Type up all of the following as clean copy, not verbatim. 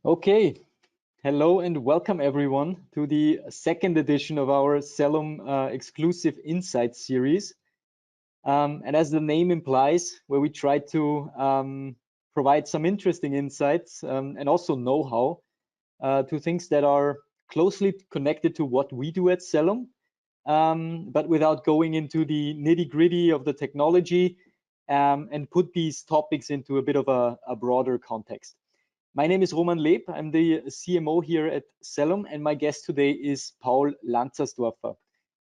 Okay, hello and welcome everyone to the second edition of our CELUM Exclusive Insights series. And as the name implies, where we try to provide some interesting insights and also know-how to things that are closely connected to what we do at CELUM, but without going into the nitty-gritty of the technology and put these topics into a bit of a broader context. My name is Roman Leb. I'm the CMO here at CELUM, and my guest today is Paul Lanzerstorfer.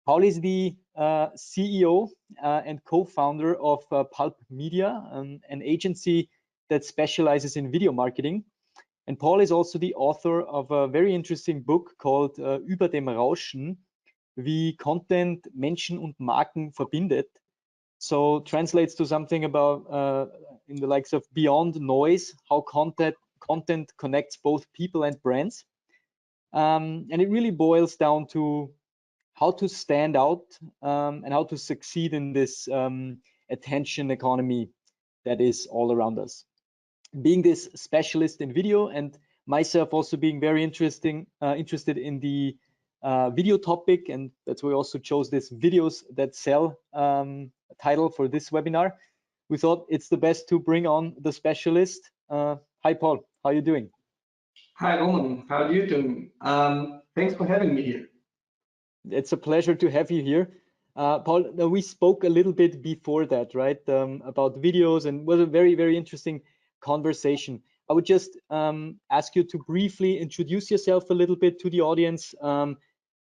Paul is the CEO and co-founder of Pulp Media, an agency that specializes in video marketing. And Paul is also the author of a very interesting book called Über dem Rauschen, wie Content Menschen und Marken verbindet. So translates to something about in the likes of beyond noise, how content connects both people and brands. And it really boils down to how to stand out and how to succeed in this attention economy that is all around us. Being this specialist in video and myself also being very interested in the video topic, and that's why we also chose this Videos That Sell title for this webinar. We thought it's the best to bring on the specialist. Hi, Paul. How are you doing? Hi, Roman. How are you doing? Thanks for having me here. It's a pleasure to have you here. Paul, we spoke a little bit before that, right, about videos, and was a very, very interesting conversation. I would just ask you to briefly introduce yourself a little bit to the audience,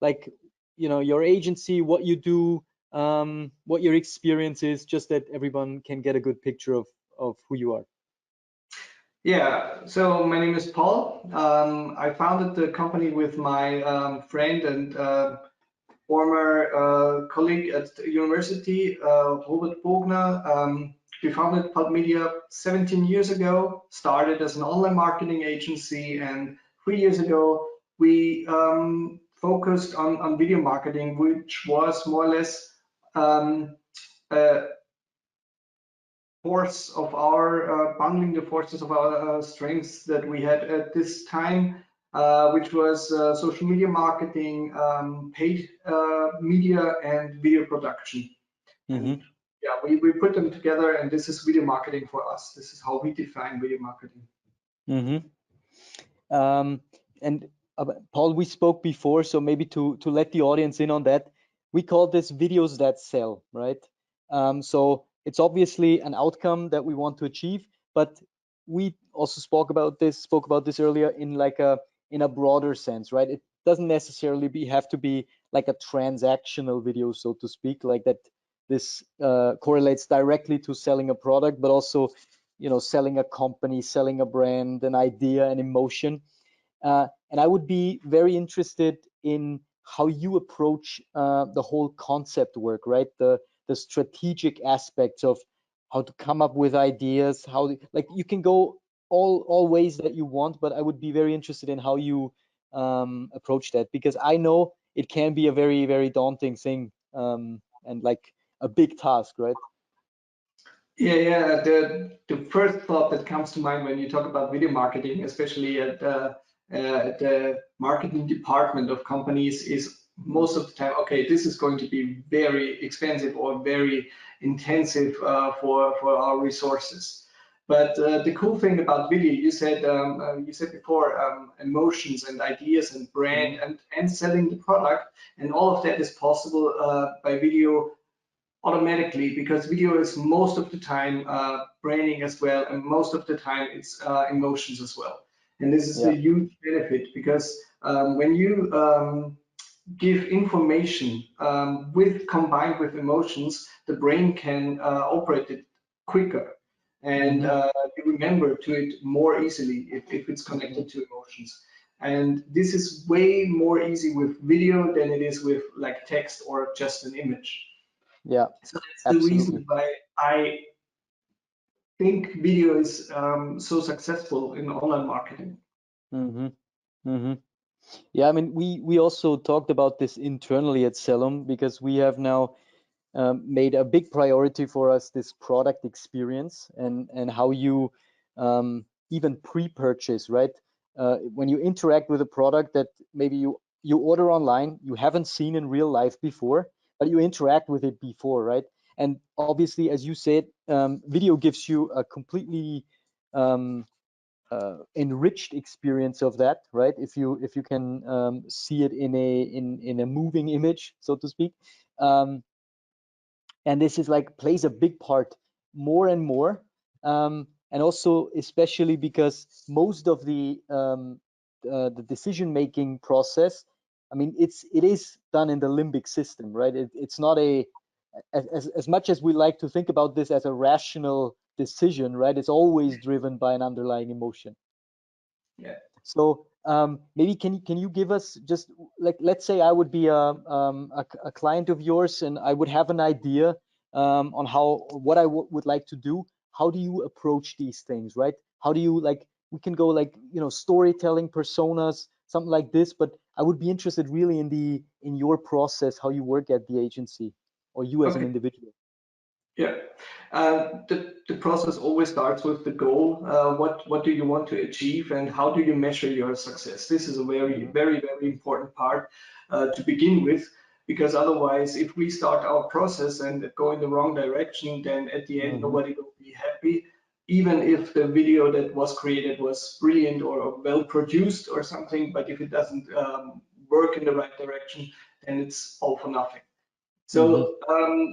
like, you know, your agency, what you do, what your experience is, just that everyone can get a good picture of who you are. Yeah, so my name is Paul. I founded the company with my friend and former colleague at the university, Robert Bogner. We founded Pulp Media 17 years ago, started as an online marketing agency, and 3 years ago we focused on video marketing, which was more or less force of our bundling the forces of our strengths that we had at this time, which was social media marketing, paid media, and video production. Mm-hmm. And yeah, we put them together, and this is video marketing for us. This is how we define video marketing. Mm-hmm. And Paul, we spoke before, so maybe to let the audience in on that, we call this Videos That Sell, right? So it's obviously an outcome that we want to achieve, but we also spoke about this earlier in a broader sense, right? It doesn't necessarily have to be like a transactional video, so to speak, like that. This correlates directly to selling a product, but also, you know, selling a company, selling a brand, an idea, an emotion. And I would be very interested in how you approach the whole concept work, right? The strategic aspects of how to come up with ideas, like you can go all ways that you want, but I would be very interested in how you approach that, because I know it can be a very, very daunting thing and like a big task, right? Yeah. The first thought that comes to mind when you talk about video marketing, especially at the marketing department of companies, is most of the time, okay, this is going to be very expensive or very intensive for our resources. But the cool thing about video, you said before, emotions and ideas and brand and selling the product, and all of that is possible by video automatically, because video is most of the time branding as well, and most of the time it's emotions as well. And this is a huge benefit, because when you give information combined with emotions, the brain can operate it quicker and you remember to it more easily if it's connected to emotions. And this is way more easy with video than it is with like text or just an image. Yeah, so that's absolutely. the reason why I think video is so successful in online marketing. Yeah, I mean, we also talked about this internally at CELUM, because we have now made a big priority for us this product experience and how you even pre-purchase, right? when you interact with a product that maybe you order online, you haven't seen in real life before, but you interact with it before, right? And obviously, as you said, video gives you a completely enriched experience of that, right? If you can see it in a moving image, so to speak. And this is like plays a big part more and more, and also especially because most of the decision making process, I mean, it is done in the limbic system, right? It's not as much as we like to think about this as a rational decision, right? It's always driven by an underlying emotion. Yeah. So maybe can you give us just like, let's say I would be a client of yours and I would have an idea on what I would like to do. How do you approach these things, right? How do you, like, we can go like, storytelling, personas, something like this, but I would be interested really in your process, how you work at the agency or you as an Okay. individual. Yeah, the process always starts with the goal. What do you want to achieve, and how do you measure your success? This is a very, very, very important part to begin with, because otherwise, if we start our process and go in the wrong direction, then at the end, nobody will be happy. Even if the video that was created was brilliant or well produced or something, but if it doesn't work in the right direction, then it's all for nothing. So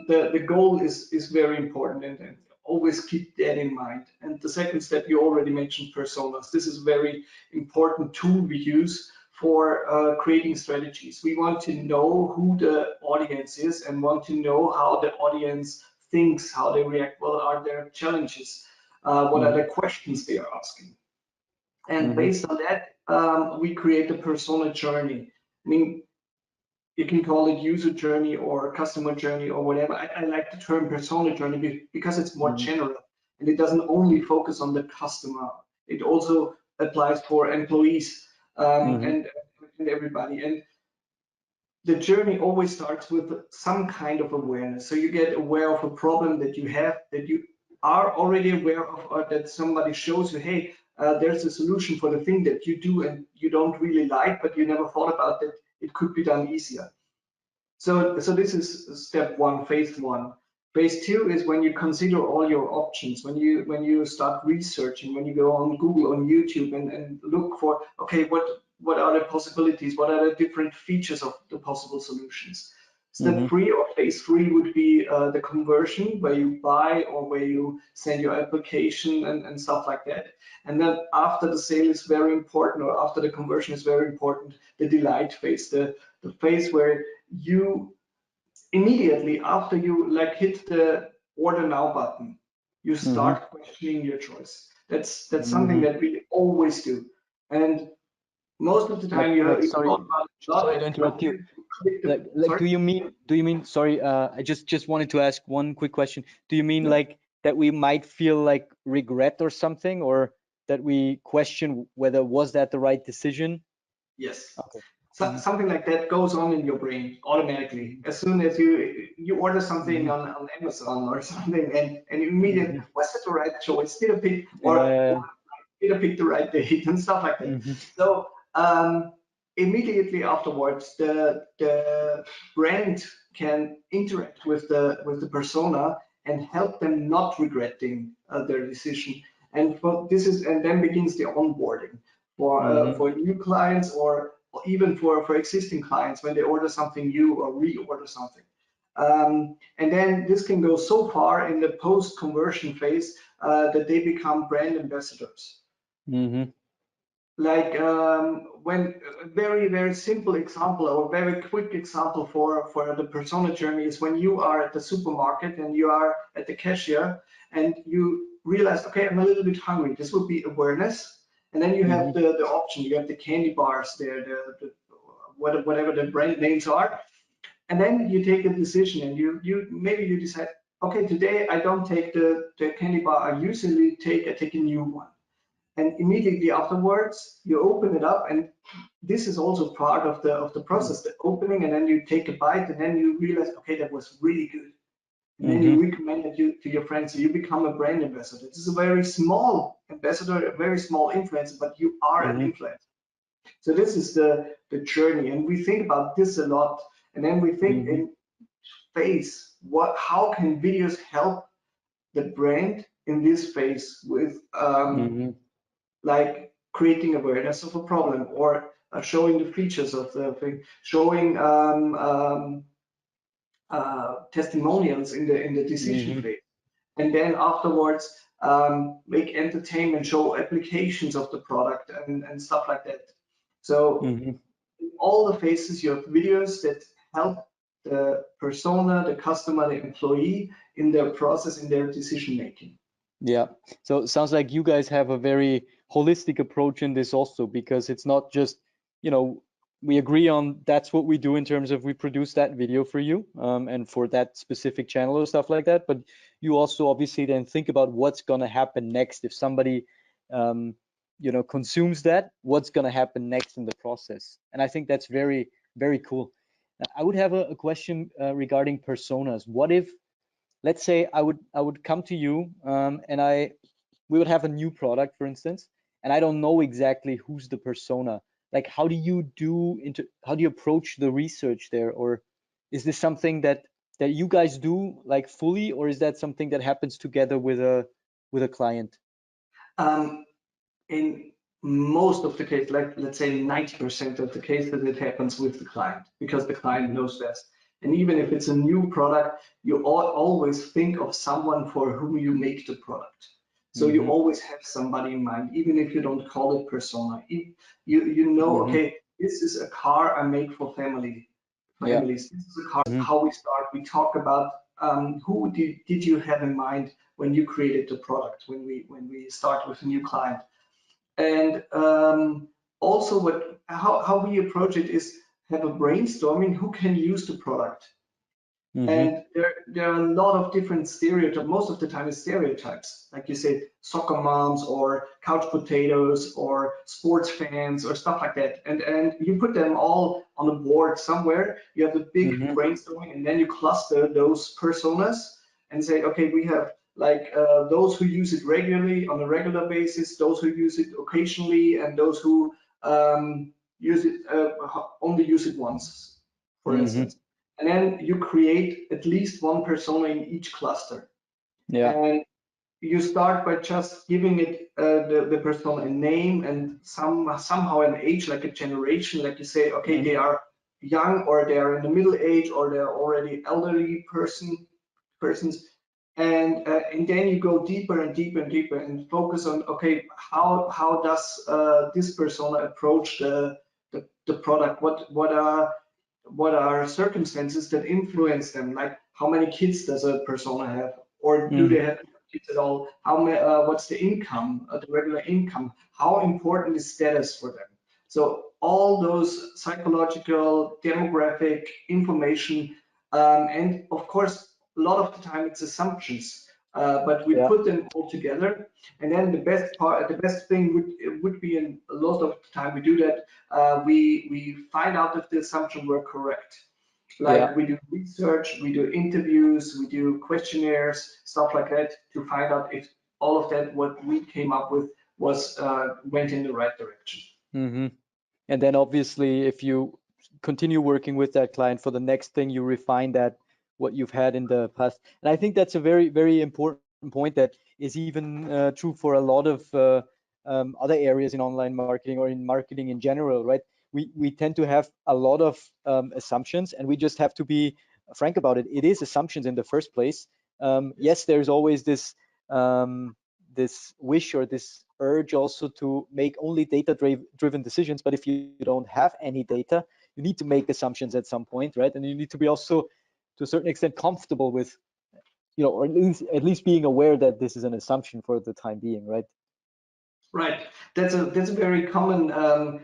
the goal is very important, and always keep that in mind. And the second step, you already mentioned personas. This is a very important tool we use for creating strategies. We want to know who the audience is and want to know how the audience thinks, how they react, what are their challenges, what are the questions they are asking. And based on that, we create a persona journey. I mean, you can call it user journey or customer journey or whatever. I like the term persona journey because it's more general and it doesn't only focus on the customer. It also applies for employees and everybody. And the journey always starts with some kind of awareness. So you get aware of a problem that you have, that you are already aware of, or that somebody shows you, hey, there's a solution for the thing that you do and you don't really like, but you never thought about that it could be done easier. So this is step one, phase one. Phase two is when you consider all your options, when you start researching, when you go on Google, on YouTube, and look for, okay, what are the possibilities, what are the different features of the possible solutions. Step three or phase three would be the conversion, where you buy or where you send your application and stuff like that. And then after the sale is very important, or after the conversion is very important, the delight phase, the phase where you immediately after you like hit the order now button, you start questioning your choice. That's something that we always do. And most of the time you Sorry, thought about it a lot, sorry to interrupt you. Like, sorry? do you mean, sorry, I just wanted to ask one quick question. Do you mean Yeah. like that we might feel like regret or something, or that we question whether was that the right decision? Yes. Okay. So, something like that goes on in your brain automatically. As soon as you order something on Amazon or something, and immediately, was it the right choice? Did I pick or did I pick the right date and stuff like that? So immediately afterwards, the brand can interact with the persona and help them not regretting their decision. And then begins the onboarding for new clients or even for existing clients when they order something new or reorder something. And then this can go so far in the post-conversion phase that they become brand ambassadors. Like when a very, very simple example or very quick example for the persona journey is when you are at the supermarket and you are at the cashier and you realize, okay, I'm a little bit hungry. This would be awareness. And then you have the option, you have the candy bars there, whatever the brand names are. And then you take a decision and maybe you decide, okay, today I don't take the candy bar I usually take, I take a new one. And immediately afterwards, you open it up, and this is also part of the process, the opening, and then you take a bite, and then you realize, okay, that was really good. and then you recommend it to your friends, so you become a brand ambassador. This is a very small ambassador, a very small influencer, but you are an influencer. So this is the journey, and we think about this a lot, and then we think in phase, how can videos help the brand in this phase with like creating awareness of a problem, or showing the features of the thing, showing testimonials in the decision phase, and then afterwards make entertainment, show applications of the product and stuff like that. So in all the phases, you have videos that help the persona, the customer, the employee in their process, in their decision making. Yeah, so it sounds like you guys have a very holistic approach in this also, because it's not just, you know, we agree on that's what we do in terms of we produce that video for you and for that specific channel or stuff like that, but you also obviously then think about what's going to happen next if somebody you know, consumes that, what's going to happen next in the process. And I think that's very, very cool. I would have a question regarding personas. What if, let's say I would come to you and we would have a new product, for instance, and I don't know exactly who's the persona. Like, how do you approach the research there? Or is this something that you guys do like fully, or is that something that happens together with a client? In most of the case, like let's say 90% of the cases, it happens with the client, because the client knows best. And even if it's a new product, you always think of someone for whom you make the product. So you always have somebody in mind, even if you don't call it persona. You know, okay, this is a car I make for families. This is a car. How we start. We talk about who did you have in mind when you created the product, when we start with a new client. And also how we approach it is have a brainstorming who can use the product. And there are a lot of different stereotypes. Most of the time it's stereotypes, like you said, soccer moms or couch potatoes or sports fans or stuff like that. And you put them all on a board somewhere. You have a big brainstorming, and then you cluster those personas and say, okay, we have like those who use it regularly on a regular basis, those who use it occasionally, and those who use it only use it once, for instance. And then you create at least one persona in each cluster. And you start by just giving it the persona a name and somehow an age, like a generation, like you say, okay, they are young, or they are in the middle age, or they're already elderly persons. And then you go deeper and deeper and deeper and focus on, okay, how does this persona approach the product? What are circumstances that influence them? Like, how many kids does a persona have, or do they have kids at all? What's the income, the regular income? How important is status for them? So all those psychological, demographic information, and of course, a lot of the time it's assumptions, but we put them all together. And then the best thing would be, in a lot of the time we do that, we find out if the assumption were correct. Like we do research, we do interviews, we do questionnaires, stuff like that, to find out if all of that, what we came up with, was went in the right direction. And then obviously, if you continue working with that client for the next thing, you refine that, what you've had in the past. And I think that's a very, very important point that is even true for a lot of other areas in online marketing or in marketing in general, right? We tend to have a lot of assumptions, and we just have to be frank about it. It is assumptions in the first place. Yes, there's always this this wish or this urge also to make only data-driven decisions. But if you don't have any data, you need to make assumptions at some point, right? And you need to be also, to a certain extent, comfortable with, you know, or at least being aware that this is an assumption for the time being, right? Right. That's a very common, I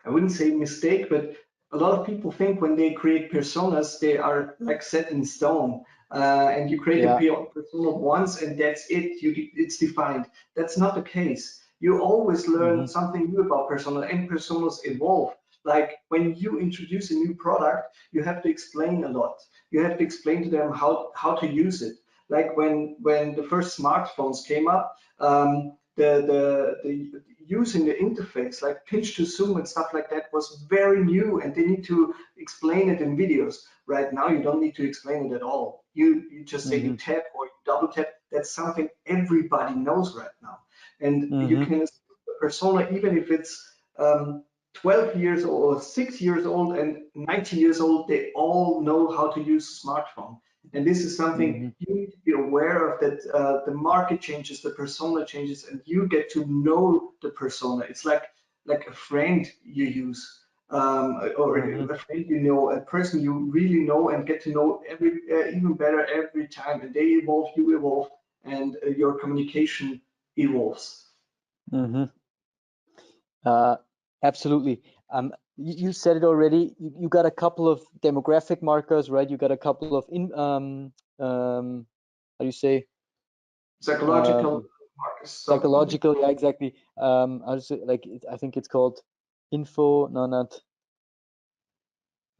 wouldn't say mistake, but a lot of people think when they create personas, they are like set in stone. And you create a persona once and that's it. It's defined. That's not the case. You always learn something new about persona, and personas evolve. Like when you introduce a new product, you have to explain a lot. You have to explain to them how to use it. Like when the first smartphones came up, the using the interface like pinch to zoom and stuff like that was very new, and they need to explain it in videos. Right now, you don't need to explain it at all. You just say you tap or you double tap. That's something everybody knows right now, and you can assume the persona even if it's 12 years old or 6 years old and 90 years old, they all know how to use a smartphone. And this is something you need to be aware of, that the market changes, the persona changes, and you get to know the persona. It's like a friend you use, or a friend you know, a person you really know and get to know even better every time. And they evolve, you evolve, and your communication evolves. Absolutely. You said it already. You got a couple of demographic markers, right? You got a couple of how do you say? Psychological markers. Psychological, yeah, exactly. How to say, like, I think it's called info. No, not.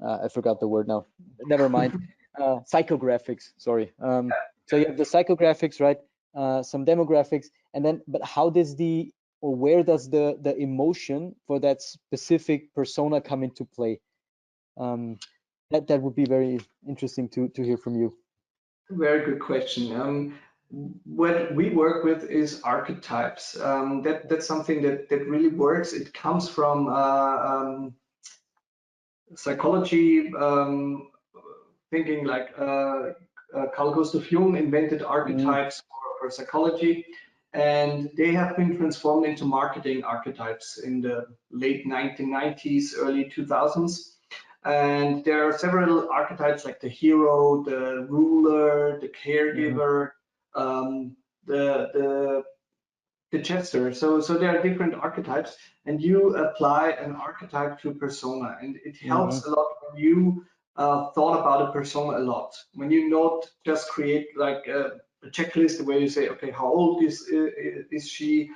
I forgot the word now. Never mind. Psychographics. Sorry. So you have the psychographics, right? Some demographics, and then, but how does where does the emotion for that specific persona come into play? That would be very interesting to hear from you. Very good question. What we work with is archetypes. That's something that really works. It comes from psychology, thinking like Carl Gustav Jung invented archetypes for psychology, and they have been transformed into marketing archetypes in the late 1990s, early 2000s. And there are several archetypes like the hero, the ruler, the caregiver, the jester. So there are different archetypes, and you apply an archetype to a persona, and it helps a lot when you thought about a persona a lot. When you not just create like a checklist where you say, okay, how old is she?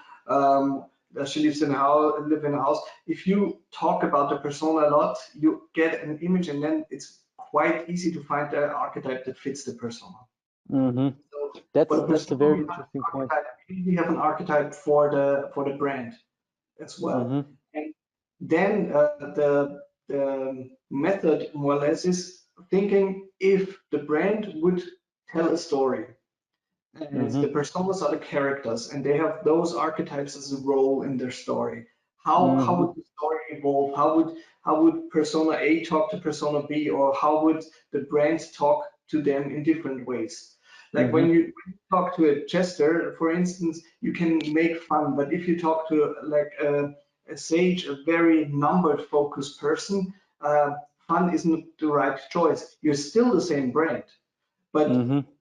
Does she live in a house? If you talk about the persona a lot, you get an image, and then it's quite easy to find the archetype that fits the persona. So, That's a very interesting point. We have an archetype for the brand as well, and then the method more or less is thinking if the brand would tell a story, and the personas are the characters, and they have those archetypes as a role in their story. How would the story evolve? How would persona A talk to persona B, or how would the brand talk to them in different ways? Like when you talk to a jester, for instance, you can make fun, but if you talk to like a sage, a very numbered focused person, fun isn't the right choice. You're still the same brand, but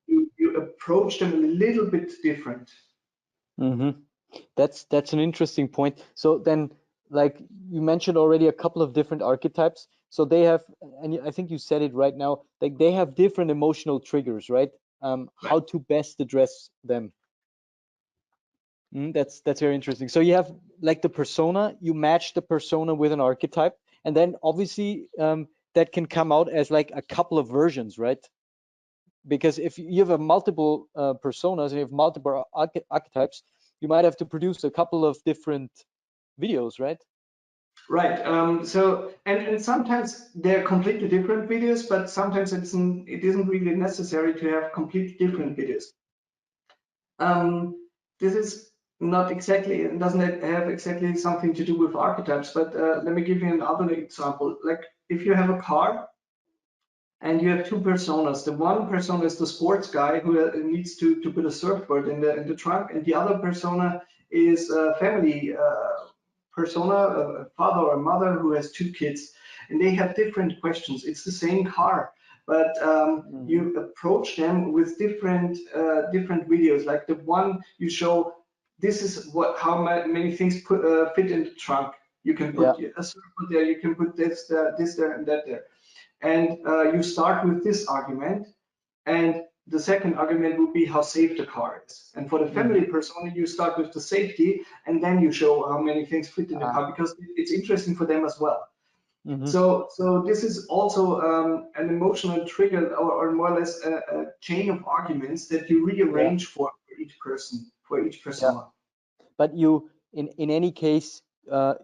you approach them a little bit different. That's an interesting point. So then, like you mentioned already, a couple of different archetypes. So they have, and I think you said it right now, like they have different emotional triggers, right? How to best address them. That's very interesting. So you have like the persona, you match the persona with an archetype, and then obviously that can come out as like a couple of versions, right? Because if you have a multiple personas and you have multiple archetypes, you might have to produce a couple of different videos, right? Right. So and sometimes they're completely different videos, but sometimes it isn't really necessary to have completely different videos. This is not exactly, it doesn't have exactly something to do with archetypes, but let me give you another example. Like if you have a car and you have two personas. The one persona is the sports guy who needs to put a surfboard in the trunk, and the other persona is a family persona, a father or a mother who has two kids, and they have different questions. It's the same car, but you approach them with different videos. Like the one you show, this is how many things fit in the trunk. You can put a surfboard there. You can put this there, and that there. And you start with this argument, and the second argument would be how safe the car is. And for the family persona, you start with the safety, and then you show how many things fit in the car, because it's interesting for them as well. So this is also an emotional trigger, or more or less a chain of arguments that you rearrange for each person, for each persona. But you, in any case,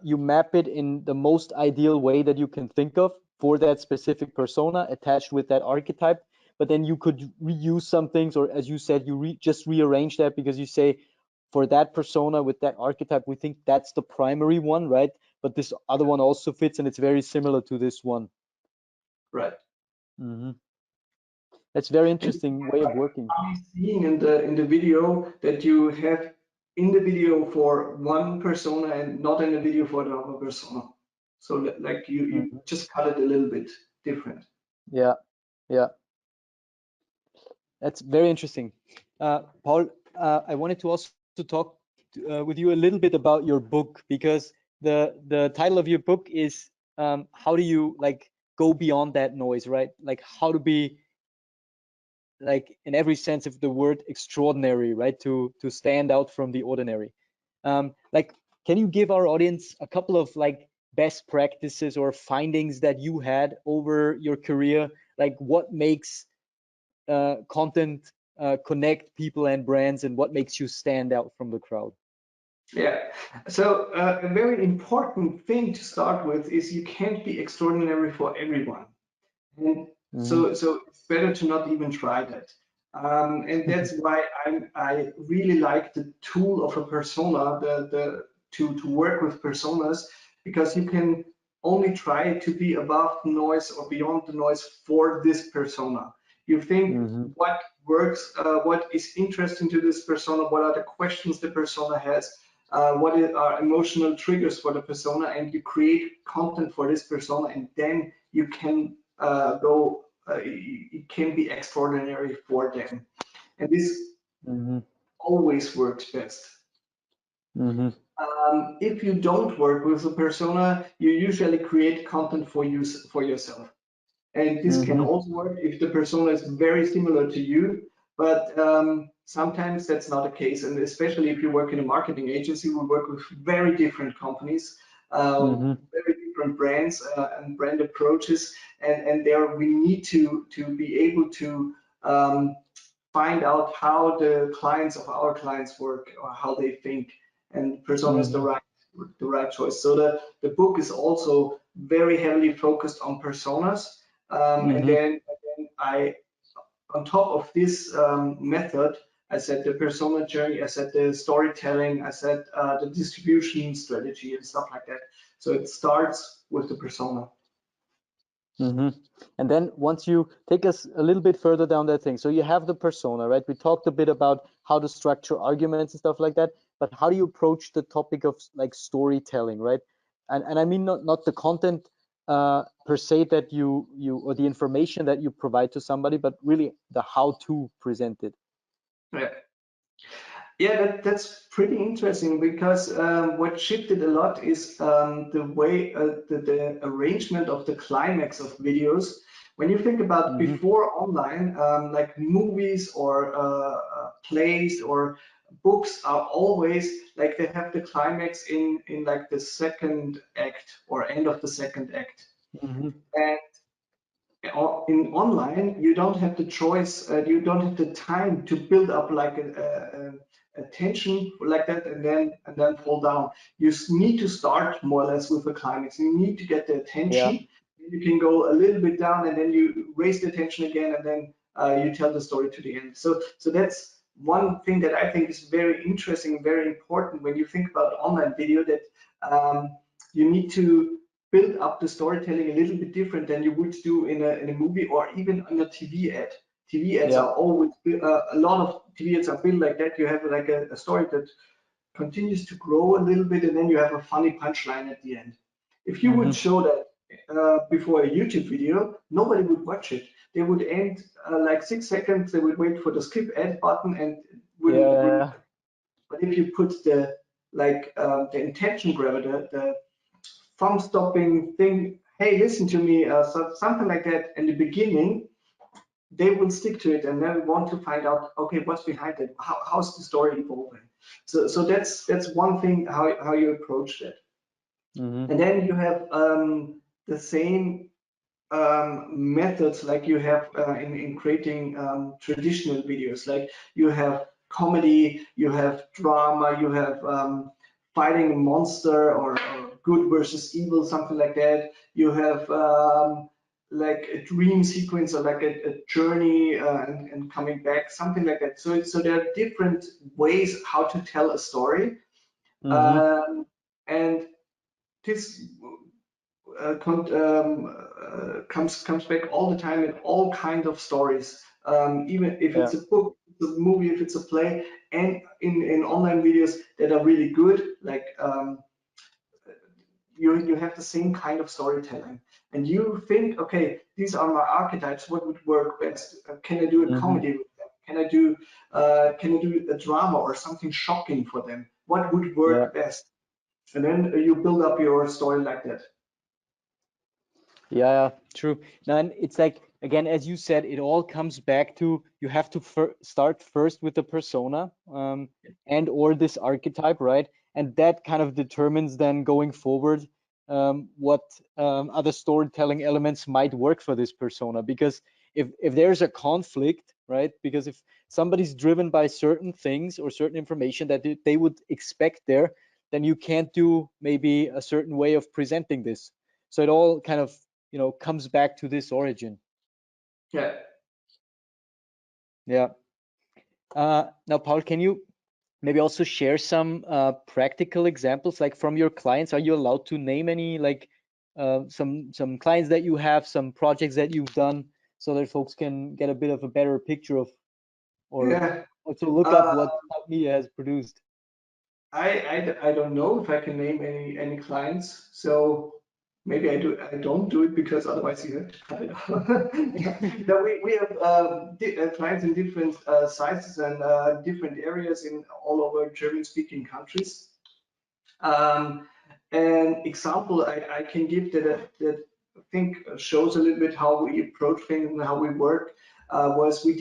you map it in the most ideal way that you can think of for that specific persona attached with that archetype. But then you could reuse some things, or as you said, you just rearrange that because you say, for that persona with that archetype, we think that's the primary one, right? But this other one also fits, and it's very similar to this one. Right. That's very interesting way of working. Seeing in the video that you have in the video for one persona and not in the video for the other persona. So like you just cut it a little bit different. Yeah, yeah. That's very interesting. Paul, I wanted to also talk with you a little bit about your book, because the title of your book is how do you like go beyond that noise, right? Like how to be, like in every sense of the word, extraordinary, right? To stand out from the ordinary. Like, can you give our audience a couple of like best practices or findings that you had over your career? Like what makes content connect people and brands, and what makes you stand out from the crowd? Yeah, so a very important thing to start with is you can't be extraordinary for everyone. And so it's better to not even try that. And that's why I really like the tool of a persona, to work with personas, because you can only try to be above the noise or beyond the noise for this persona. You think what works, what is interesting to this persona, what are the questions the persona has, what are emotional triggers for the persona, and you create content for this persona, and then you can it can be extraordinary for them. And this always works best. If you don't work with a persona, you usually create content for yourself. And this can also work if the persona is very similar to you, but sometimes that's not the case. And especially if you work in a marketing agency, we work with very different companies, very different brands and brand approaches, and there we need to be able to find out how the clients of our clients work or how they think, and persona is the right choice. So the book is also very heavily focused on personas. And then I, on top of this method, I said the persona journey, I said the storytelling, I said the distribution strategy and stuff like that. So it starts with the persona. And then once you take us a little bit further down that thing, so you have the persona, right? We talked a bit about how to structure arguments and stuff like that, but how do you approach the topic of like storytelling, right? And I mean not the content per se that you or the information that you provide to somebody, but really the how to present it. Yeah, that's pretty interesting, because what shifted a lot is the way the arrangement of the climax of videos. When you think about before online, like movies or plays or books are always like they have the climax in like the second act or end of the second act. And in online, you don't have the choice, you don't have the time to build up like a tension like that and then fall down. You need to start more or less with the climax. You need to get the attention. You can go a little bit down and then you raise the attention again, and then you tell the story to the end. So that's one thing that I think is very interesting, very important when you think about online video, that you need to build up the storytelling a little bit different than you would do in a movie or even on a TV ad. TV ads are always, a lot of TV ads are built like that. You have like a story that continues to grow a little bit, and then you have a funny punchline at the end. If you would show that before a YouTube video, nobody would watch it. They would end like 6 seconds, they would wait for the skip ad button and wouldn't. But if you put the the intention grabber, the thumb stopping thing, hey, listen to me, something like that in the beginning, they will stick to it and then want to find out, okay, what's behind it? How's the story evolving? So that's one thing how you approach that. And then you have the same methods like you have in creating traditional videos. Like you have comedy, you have drama, you have fighting a monster or good versus evil, something like that. You have like a dream sequence or like a journey and coming back, something like that. So there are different ways how to tell a story. And this comes back all the time in all kind of stories. Even if Yeah. it's a book, it's a movie, if it's a play, and in online videos that are really good, like you have the same kind of storytelling, and you think, okay, these are my archetypes. What would work best? Can I do a comedy with them? Can I do a drama or something shocking for them? What would Yeah. work best? And then you build up your story like that. Yeah, true. Now, and it's like, again, as you said, it all comes back to you have to start first with the persona and or this archetype, right? And that kind of determines then going forward what other storytelling elements might work for this persona. Because if there's a conflict, right? Because if somebody's driven by certain things or certain information that they would expect there, then you can't do maybe a certain way of presenting this. So it all kind of comes back to this origin. Yeah. Yeah. Now, Paul, can you maybe also share some practical examples, like from your clients? Are you allowed to name any, like some clients that you have, some projects that you've done, so that folks can get a bit of a better picture of, or Yeah. also look up what Top Media has produced? I don't know if I can name any clients, so maybe I don't do it because otherwise you have to cut it off. No, we have clients in different sizes and different areas in all over German-speaking countries. An example I can give that I think shows a little bit how we approach things and how we work was we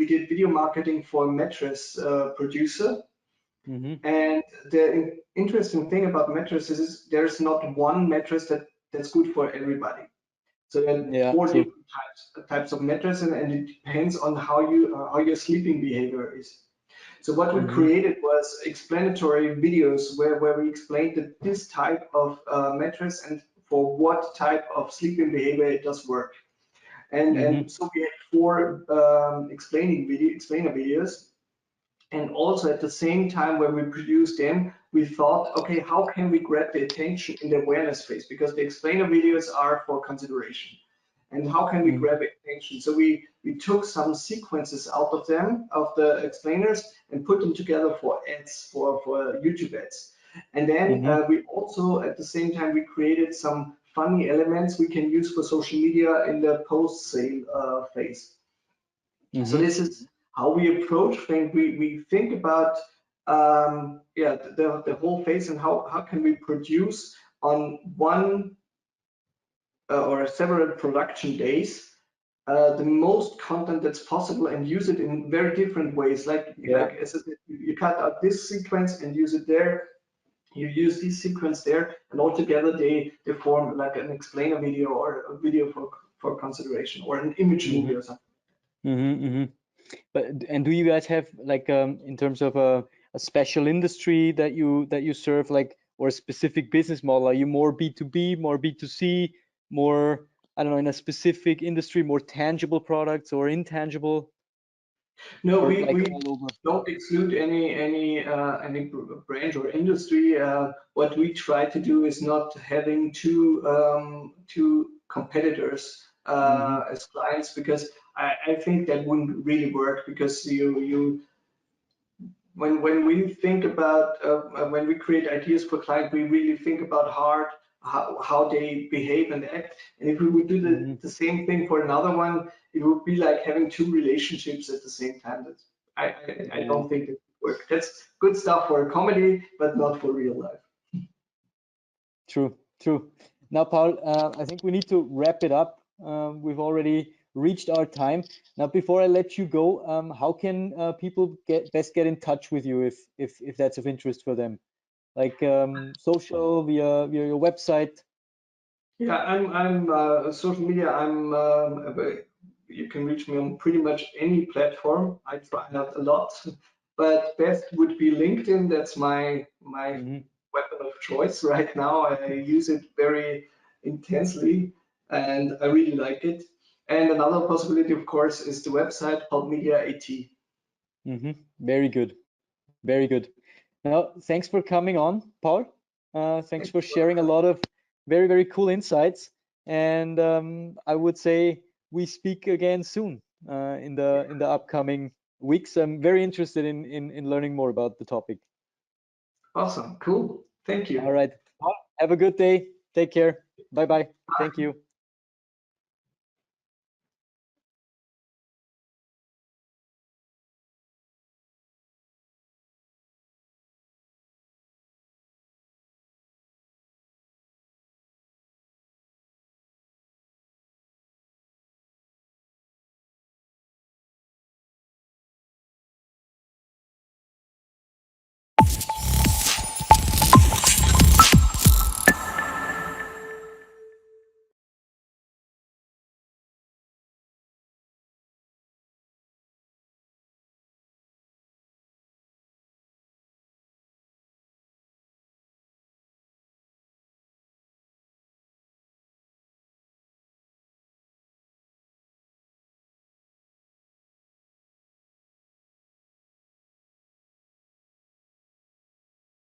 did video marketing for a mattress producer. And the interesting thing about mattresses is there's not one mattress that's good for everybody. So there are Yeah, four true. different types of mattress, and it depends on how your sleeping behavior is. So what we created was explanatory videos where we explained that this type of mattress and for what type of sleeping behavior it does work. And so we had four explainer videos. And also at the same time, when we produced them, we thought, okay, how can we grab the attention in the awareness phase? Because the explainer videos are for consideration. And how can we grab attention? So we took some sequences out of them, of the explainers, and put them together for ads, for YouTube ads. And then we also, at the same time, we created some funny elements we can use for social media in the post-sale phase. So this is how we approach things. We think about the whole phase and how can we produce on one or several production days the most content that's possible and use it in very different ways. Like as I said, you cut out this sequence and use it there. You use this sequence there, and altogether they form like an explainer video or a video for consideration or an image movie or something. But and do you guys have like in terms of a special industry that you serve, like, or a specific business model? Are you more B2B, more B2C, more, I don't know, in a specific industry, more tangible products or intangible, No, or like we all over? don't exclude any branch or industry. What we try to do is not having two competitors as clients, because I think that wouldn't really work, because when we think about when we create ideas for client, we really think about how they behave and act. And if we would do the same thing for another one, it would be like having two relationships at the same time. That I Yeah, don't think that would work. That's good stuff for comedy, but not for real life. true. Now, Paul, I think we need to wrap it up. We've already reached our time. Now, before I let you go, how can people best get in touch with you if that's of interest for them? Like social, via your website? Yeah, I'm social media. You can reach me on pretty much any platform. I try out a lot, but best would be LinkedIn. That's my Hmm. weapon of choice right now. I use it very intensely, and I really like it. And another possibility, of course, is the website called Media AT. Hmm. Very good. Very good. Now, thanks for coming on, Paul. Thanks for sharing a lot of very, very cool insights. And I would say we speak again soon in the upcoming weeks. I'm very interested in learning more about the topic. Awesome, cool. Thank All you. right. Have a good day. Take care. Bye bye. Thank you.